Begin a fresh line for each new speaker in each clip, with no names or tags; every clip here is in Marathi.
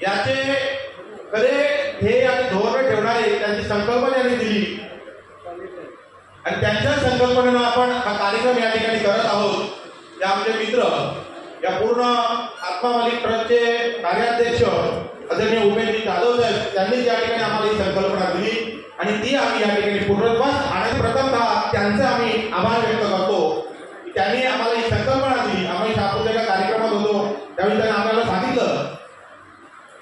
याचे खरे ध्येय आणि धोरण ठेवणारे त्यांची संकल्पना यांनी दिली आणि त्यांच्या संकल्पनेनं आपण हा कार्यक्रम या ठिकाणी करत आहोत। या आमचे मित्र, या पूर्ण आत्मा मालिक ट्रस्टचे कार्याध्यक्ष आदरणीय उमेशजी जाधव साहेब त्यांनी या ठिकाणी आम्हाला ही संकल्पना दिली आणि ती आम्ही या ठिकाणी पूर्णत्वास आणि प्रथमतः त्यांचे आम्ही आभार व्यक्त करतो की त्यांनी आम्हाला ही संकल्पना दिली। आम्ही शहापूरच्या कार्यक्रमात होतो त्यावेळी त्यांनी आम्हाला सांगितलं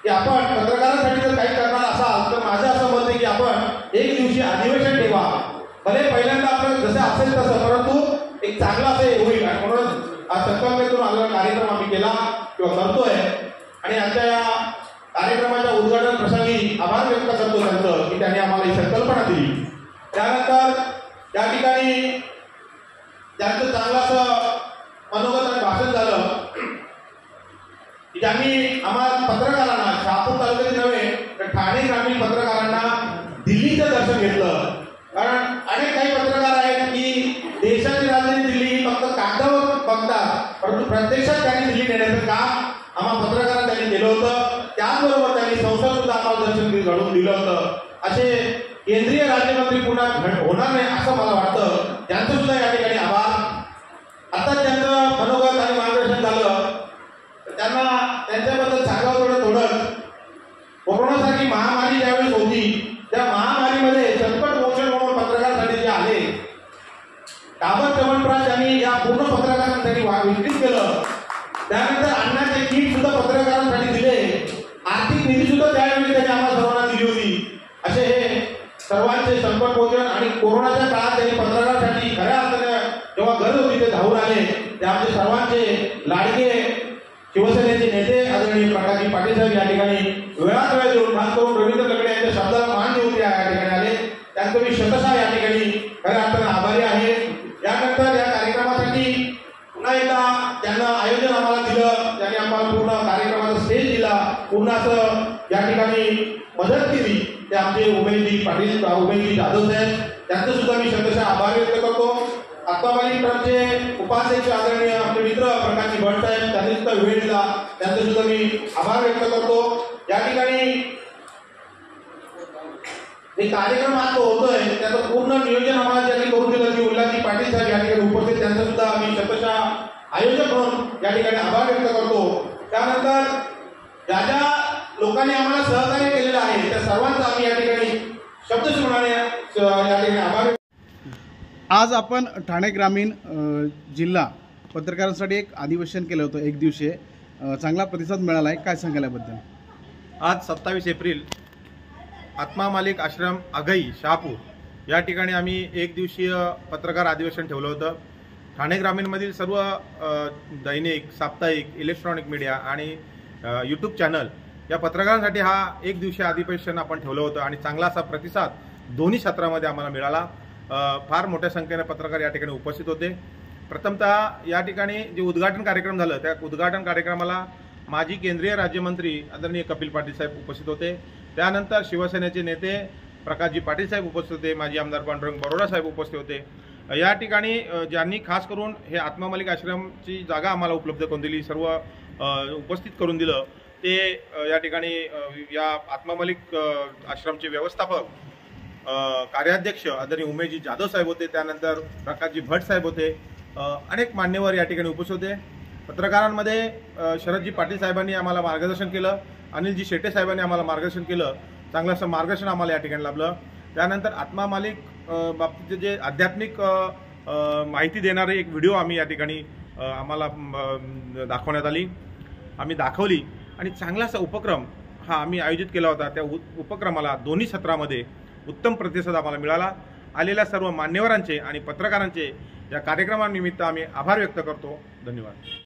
की आपण पत्रकारांसाठी जर काही करणार असाल तर माझं असं मत आहे की आपण एक दिवशी अधिवेशन ठेवा, भले पहिल्यांदा आपलं जसं असेल तसं, परंतु एक चांगला असं होईल आणि म्हणून संकल्पनेतून आलेला कार्यक्रम आम्ही केला किंवा करतोय आणि आजच्या या कार्यक्रमाच्या उद्घाटन प्रसंगी आभार व्यक्त करतो त्यांचं की त्यांनी आम्हाला ही संकल्पना दिली। त्यानंतर या ठिकाणी त्यांचं चांगलं असं मनोगत आणि भाषण झालं की ज्यांनी आम्हाला पत्रकारांना शहापूर तालुक्यातील नव्हे तर ठाणे ग्रामीण पत्रकारांना दिल्लीचं दर्शन घेतलं। कारण अनेक काही पत्रकार आहेत की देशाची राजधानी दिल्ली फक्त कागदावर बघतात, परंतु प्रत्यक्षात त्यांनी दिल्ली नेण्याचं काम आम्हा पत्रकारांना त्यांनी केलं होतं। त्याचबरोबर त्यांनी संसद सुद्धा आम्हाला दर्शन घडवून दिलं होतं। असे केंद्रीय राज्यमंत्री पुन्हा होणार नाही असं मला वाटतं, त्यांचं सुद्धा या ठिकाणी आभार। आता त्यांचं मनोगत आणि मार्गदर्शन झालं तर त्यांना त्यांच्याबद्दल सांगावं थोडं कोरोनासारखी महामारी ज्यावेळेस होती त्या महामारीमध्ये संकट मोचन म्हणून पत्रकारांसाठी जे आले डाबर च्यवनप्राश यांनी या पूर्ण पत्रकारांसाठी वितरित केलं। त्यानंतर अन्नाचे किट सुद्धा पत्रकारांसाठी दिले, आर्थिक निधी सुद्धा त्यावेळी त्यांनी आम्हाला सर्वांना दिली होती। असे हे सर्वांचे संकट मोचन आणि कोरोनाच्या काळात त्यांनी पत्रकारांसाठी खऱ्या अर्थाने जेव्हा गरज होती ते धावून आले। ते आमचे सर्वांचे लाडके शिवसेनेचे नेते आदरणीय प्रकाशजी पाटील साहेब या ठिकाणी वेळात वेळ देऊन खास करून रवींद्र लकडे यांच्या शब्दाला मान देऊन या ठिकाणी आले, त्यांचं मी शतशः या ठिकाणी खऱ्या अर्थाने आभारी आहे। यानंतर या कार्यक्रमासाठी पुन्हा एकदा त्यांना आयोजन आम्हाला दिलं, त्यांनी आम्हाला पूर्ण कार्यक्रमाचा स्टेज दिला, पूर्ण असं या ठिकाणी मदत केली ते आमचे उमेशजी पाटील उमेशजी जाधव साहेब, त्यांचं सुद्धा मी शतशः आभार व्यक्त करतो। आत्मा मालिक ट्रस्टचे उपाध्यक्ष आदरणीय आमचे मित्र प्रकाशजी भट साहेब त्यांनी सुद्धा वेळ दिला, त्यांचं सुद्धा मी आभार व्यक्त करतो। या ठिकाणी हे कार्यक्रम आज होतोय त्याचं पूर्ण नियोजन आम्हाला ज्यांनी करून दिलं की उल्हाजी पाटील साहेब या ठिकाणी उपस्थित, त्यांचं सुद्धा आम्ही शतशः आयोजक म्हणून या ठिकाणी आभार व्यक्त करतो। त्यानंतर ज्या ज्या लोकांनी आम्हाला सहकार्य केलेलं आहे त्या सर्वांचा आम्ही या ठिकाणी शब्दशुमाने या ठिकाणी आभार।
आज आपण ठाणे ग्रामीण जिल्हा पत्रकारांसाठी एक अधिवेशन केलं होतं एक दिवसीय, चांगला प्रतिसाद मिळाला आहे, काय सांगाल याबद्दल?
आज 27 एप्रिल आत्मा मालिक आश्रम आघई शहापूर या ठिकाणी आम्ही एक दिवसीय पत्रकार अधिवेशन ठेवलं होतं। ठाणे ग्रामीणमधील सर्व दैनिक, साप्ताहिक, इलेक्ट्रॉनिक मीडिया आणि यूट्यूब चॅनल या पत्रकारांसाठी हा एक दिवसीय अधिवेशन आपण ठेवलं होतं आणि चांगला असा प्रतिसाद दोन्ही क्षेत्रामध्ये आम्हाला मिळाला। फार मोठ्या संख्येने पत्रकार या ठिकाणी उपस्थित होते। प्रथमतः या ठिकाणी जे उद्घाटन कार्यक्रम झालं त्या उद्घाटन कार्यक्रमाला माजी केंद्रीय राज्यमंत्री आदरणीय कपिल पाटील साहेब उपस्थित होते। त्यानंतर शिवसेनेचे नेते प्रकाशजी पाटील साहेब उपस्थित होते, माजी आमदार पांडुरंग बरोडा साहेब उपस्थित होते। या ठिकाणी ज्यांनी खास करून हे आत्मा मालिक आश्रमची जागा आम्हाला उपलब्ध करून दिली, सर्व उपस्थित करून दिलं ते या ठिकाणी या आत्मा मालिक आश्रमचे व्यवस्थापक कार्याध्यक्ष आदरणीय उमेशजी जाधव साहेब होते, त्यानंतर प्रकाशजी भट साहेब होते, अनेक मान्यवर या ठिकाणी उपस्थित होते। पत्रकारांमध्ये शरदजी पाटील साहेबांनी आम्हाला मार्गदर्शन केलं, अनिलजी शेटे साहेबांनी आम्हाला मार्गदर्शन केलं, चांगलं असं मार्गदर्शन आम्हाला या ठिकाणी लाभलं। त्यानंतर आत्मा मालिक बाबतीत जे आध्यात्मिक माहिती देणारे एक व्हिडिओ आम्ही या ठिकाणी आम्हाला दाखवण्यात आली, आम्ही दाखवली आणि चांगला असा उपक्रम हा आम्ही आयोजित केला होता। त्या उपक्रमाला दोन्ही सत्रामध्ये उत्तम प्रतिसाद आम्हाला मिळाला। आलेल्या सर्व मान्यवरांचे आणि पत्रकारांचे या कार्यक्रमानिमित्त आम्ही आभार व्यक्त करतो। धन्यवाद।